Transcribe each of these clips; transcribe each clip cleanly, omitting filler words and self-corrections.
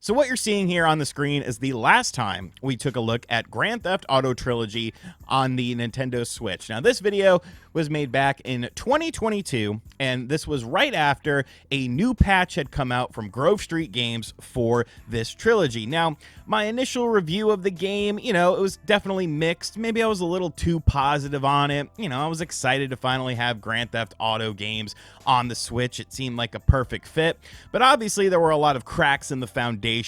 So what you're seeing here on the screen is the last time we took a look at Grand Theft Auto Trilogy on the Nintendo Switch. Now, this video was made back in 2022, and this was right after a new patch had come out from Grove Street Games for this trilogy. Now, my initial review of the game, it was definitely mixed. Maybe I was a little too positive on it. I was excited to finally have Grand Theft Auto games on the Switch. It seemed like a perfect fit, but obviously there were a lot of cracks in the foundation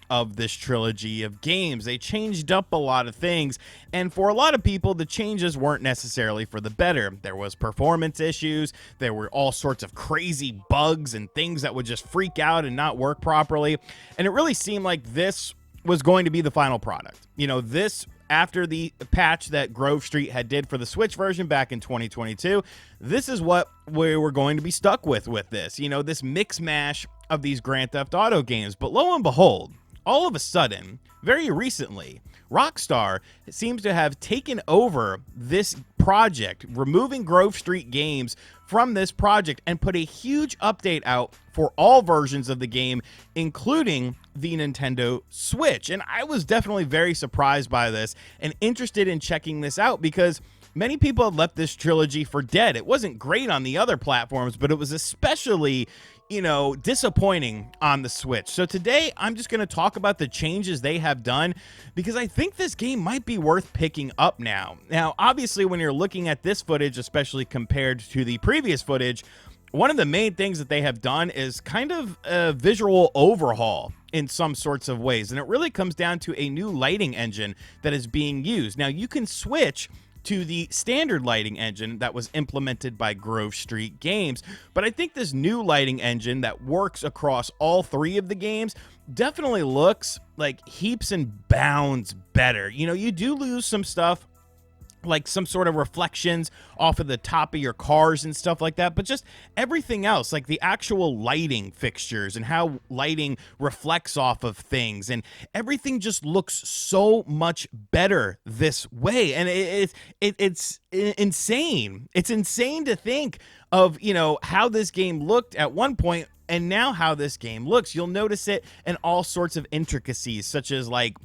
of this trilogy of games. They changed up a lot of things, and for a lot of people, the changes weren't necessarily for the better. There was performance issues, there were all sorts of crazy bugs and things that would just freak out and not work properly, and it really seemed like this was going to be the final product. This, after the patch that Grove Street had did for the Switch version back in 2022, this is what we were going to be stuck with this. This mix mash of these Grand Theft Auto games. But lo and behold, all of a sudden, very recently, Rockstar seems to have taken over this project, removing Grove Street Games from this project, and put a huge update out for all versions of the game, including the Nintendo Switch. And I was definitely very surprised by this and interested in checking this out because many people had left this trilogy for dead. It wasn't great on the other platforms, but it was especially disappointing on the Switch. So today I'm just going to talk about the changes they have done because I think this game might be worth picking up now. Now, obviously, when you're looking at this footage, especially compared to the previous footage, one of the main things that they have done is kind of a visual overhaul in some sorts of ways. And it really comes down to a new lighting engine that is being used. Now, you can switch to the standard lighting engine that was implemented by Grove Street Games. But I think this new lighting engine that works across all three of the games definitely looks like heaps and bounds better. You do lose some stuff, like some sort of reflections off of the top of your cars and stuff like that, but just everything else, like the actual lighting fixtures and how lighting reflects off of things, and everything just looks so much better this way. And it's insane. It's insane to think of how this game looked at one point and now how this game looks. You'll notice it in all sorts of intricacies, such as like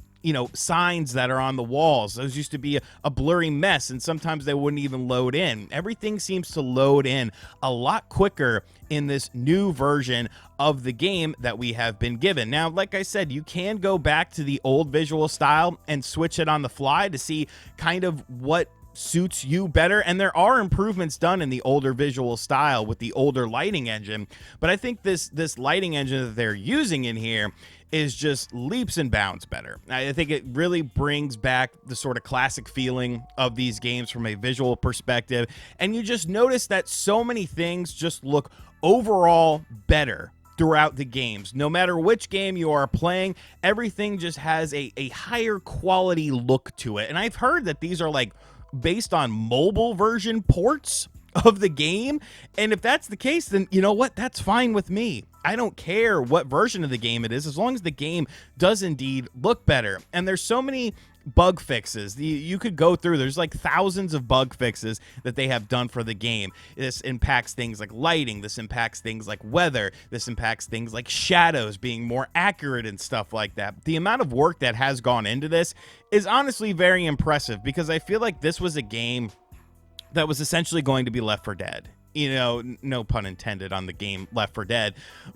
signs that are on the walls. Those used to be a blurry mess, and sometimes they wouldn't even load in. Everything seems to load in a lot quicker in this new version of the game that we have been given. Now, like I said, you can go back to the old visual style and switch it on the fly to see kind of what suits you better, and there are improvements done in the older visual style with the older lighting engine, but I think this lighting engine that they're using in here is just leaps and bounds better. I think it really brings back the sort of classic feeling of these games from a visual perspective, and you just notice that so many things just look overall better throughout the games. No matter which game you are playing, everything just has a higher quality look to it. And I've heard that these are like based on mobile version ports of the game, and if that's the case, then you know what, that's fine with me. I don't care what version of the game it is, as long as the game does indeed look better. And there's so many bug fixes you could go through. There's like thousands of bug fixes that they have done for the game. This impacts things like lighting, this impacts things like weather, this impacts things like shadows being more accurate and stuff like that. The amount of work that has gone into this is honestly very impressive, because I feel like this was a game that was essentially going to be left for dead. No pun intended on the game Left 4 Dead,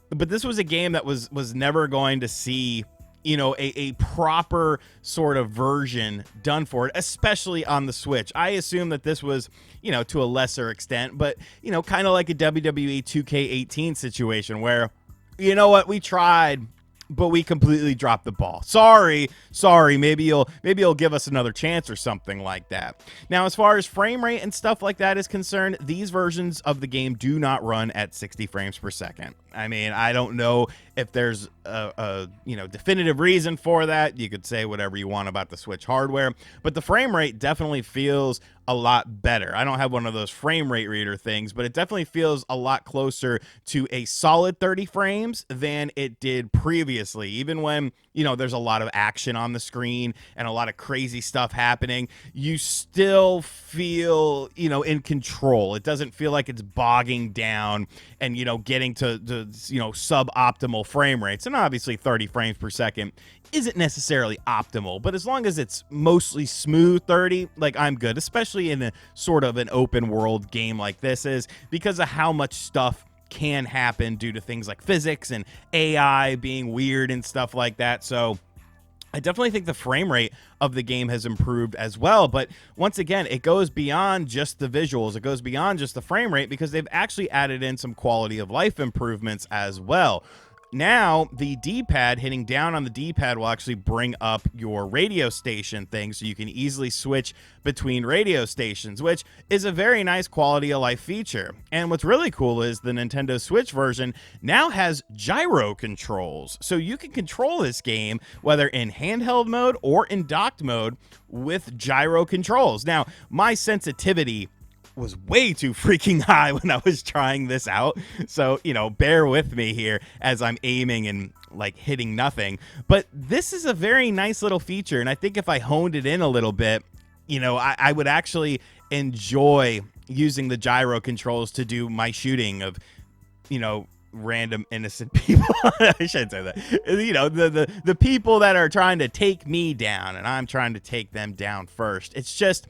but this was a game that was never going to see a proper sort of version done for it, especially on the Switch. I assume that this was to a lesser extent, but kind of like a WWE 2K18 situation where we tried, but we completely dropped the ball. Sorry. Maybe you'll give us another chance or something like that. Now, as far as frame rate and stuff like that is concerned, these versions of the game do not run at 60 frames per second. I mean, I don't know if there's a definitive reason for that. You could say whatever you want about the Switch hardware, but the frame rate definitely feels a lot better. I don't have one of those frame rate reader things, but it definitely feels a lot closer to a solid 30 frames than it did previously. Even when, there's a lot of action on the screen and a lot of crazy stuff happening, you still feel, in control. It doesn't feel like it's bogging down and, getting to suboptimal frame rates. And obviously 30 frames per second isn't necessarily optimal, but as long as it's mostly smooth 30, like, I'm good, especially in a sort of an open world game like this is, because of how much stuff can happen due to things like physics and AI being weird and stuff like that. So I definitely think the frame rate of the game has improved as well. But once again, it goes beyond just the visuals. It goes beyond just the frame rate, because they've actually added in some quality of life improvements as well. Now, the D-pad, hitting down on the D-pad will actually bring up your radio station thing, so you can easily switch between radio stations, which is a very nice quality of life feature. And what's really cool is the Nintendo Switch version now has gyro controls, so you can control this game whether in handheld mode or in docked mode with gyro controls. Now, my sensitivity was way too freaking high when I was trying this out, so bear with me here as I'm aiming and like hitting nothing. But this is a very nice little feature, and I think if I honed it in a little bit, I would actually enjoy using the gyro controls to do my shooting of random innocent people. I shouldn't say that. The people that are trying to take me down, and I'm trying to take them down first. It's just,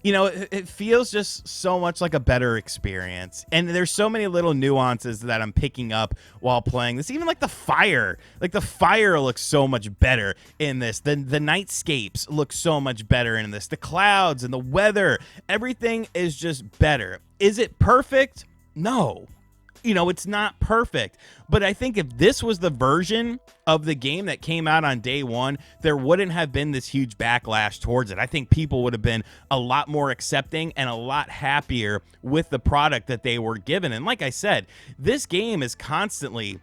it feels just so much like a better experience. And there's so many little nuances that I'm picking up while playing this. Even like the fire. Like the fire looks so much better in this. The nightscapes look so much better in this. The clouds and the weather. Everything is just better. Is it perfect? No. It's not perfect, but I think if this was the version of the game that came out on day one, there wouldn't have been this huge backlash towards it. I think people would have been a lot more accepting and a lot happier with the product that they were given. And like I said, this game is constantly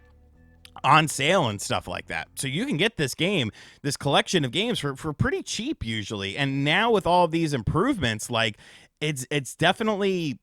on sale and stuff like that. So you can get this game, this collection of games for pretty cheap usually. And now with all of these improvements, like it's definitely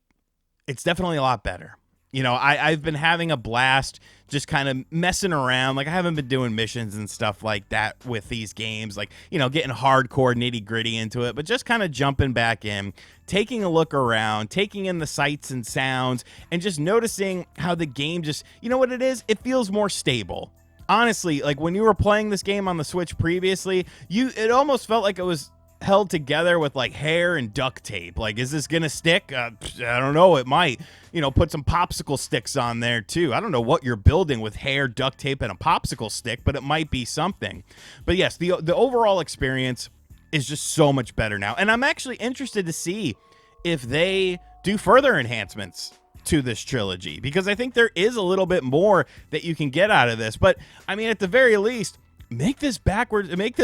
a lot better. I've been having a blast just kind of messing around. Like, I haven't been doing missions and stuff like that with these games, like, getting hardcore nitty gritty into it, but just kind of jumping back in, taking a look around, taking in the sights and sounds, and just noticing how the game just, what it is? It feels more stable. Honestly, like when you were playing this game on the Switch previously, it almost felt like it was held together with like hair and duct tape. Like, is this gonna stick? I don't know. It might. Put some popsicle sticks on there too. I don't know what you're building with hair, duct tape, and a popsicle stick, but it might be something. But yes, the overall experience is just so much better now, and I'm actually interested to see if they do further enhancements to this trilogy, because I think there is a little bit more that you can get out of this. But I mean, at the very least, make this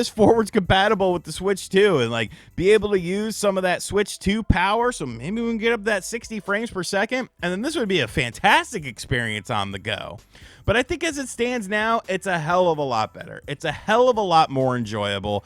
forwards compatible with the Switch 2, and like be able to use some of that Switch 2 power, so maybe we can get up that 60 frames per second, and then this would be a fantastic experience on the go. But I think as it stands now, it's a hell of a lot better. It's a hell of a lot more enjoyable.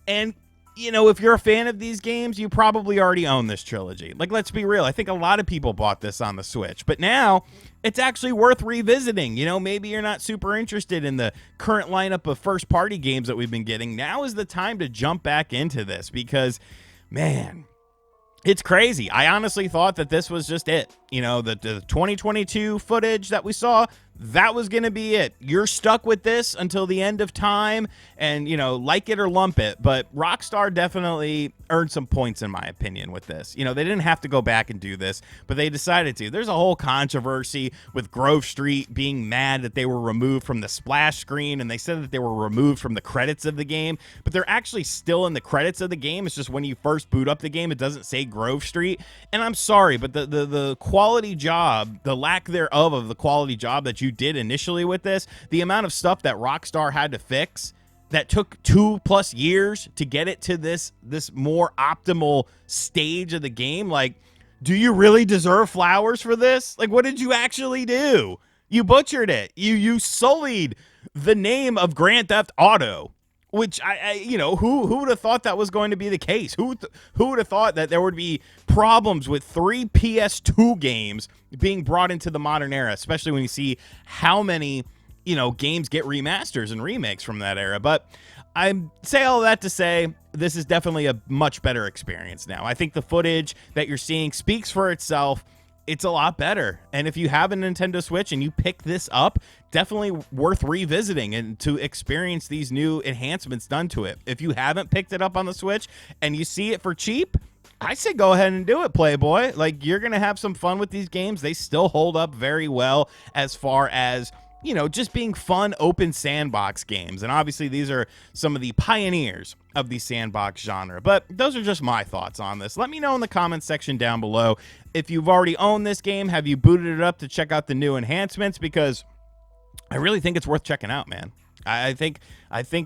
And if you're a fan of these games, you probably already own this trilogy. Like, let's be real. I think a lot of people bought this on the Switch, but now it's actually worth revisiting. Maybe you're not super interested in the current lineup of first-party games that we've been getting. Now is the time to jump back into this because, man, it's crazy. I honestly thought that this was just it. The 2022 footage that we saw, that was going to be it. You're stuck with this until the end of time, and, like it or lump it. But Rockstar definitely earned some points, in my opinion, with this. They didn't have to go back and do this, but they decided to. There's a whole controversy with Grove Street being mad that they were removed from the splash screen, and they said that they were removed from the credits of the game, but they're actually still in the credits of the game. It's just when you first boot up the game, it doesn't say Grove Street. And I'm sorry, but the quality job, the lack thereof of the quality job that you did initially with this, the amount of stuff that Rockstar had to fix that took 2+ years to get it to this more optimal stage of the game. Like, do you really deserve flowers for this? Like, what did you actually do? You butchered it. You sullied the name of Grand Theft Auto, which who would have thought that was going to be the case? Who would have thought that there would be problems with 3 PS2 games being brought into the modern era, especially when you see how many games get remasters and remakes from that era. But I say all that to say this is definitely a much better experience now. I think the footage that you're seeing speaks for itself. it's a lot better. And if you have a Nintendo Switch and you pick this up, definitely worth revisiting and to experience these new enhancements done to it. If you haven't picked it up on the Switch and you see it for cheap, I say go ahead and do it, Playboy. Like, you're going to have some fun with these games. They still hold up very well as far as, you know, just being fun, open sandbox games. And obviously, these are some of the pioneers of the sandbox genre. But those are just my thoughts on this. Let me know in the comments section down below. If you've already owned this game, have you booted it up to check out the new enhancements? Because I really think it's worth checking out, man. I think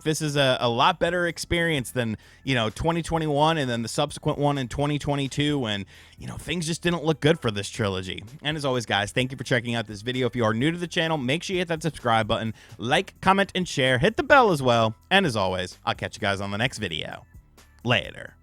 this is a lot better experience than, you know, 2021 and then the subsequent one in 2022 when, you know, things just didn't look good for this trilogy. And as always, guys, thank you for checking out this video. If you are new to the channel, make sure you hit that subscribe button, like, comment, and share. Hit the bell as well. And as always, I'll catch you guys on the next video. Later.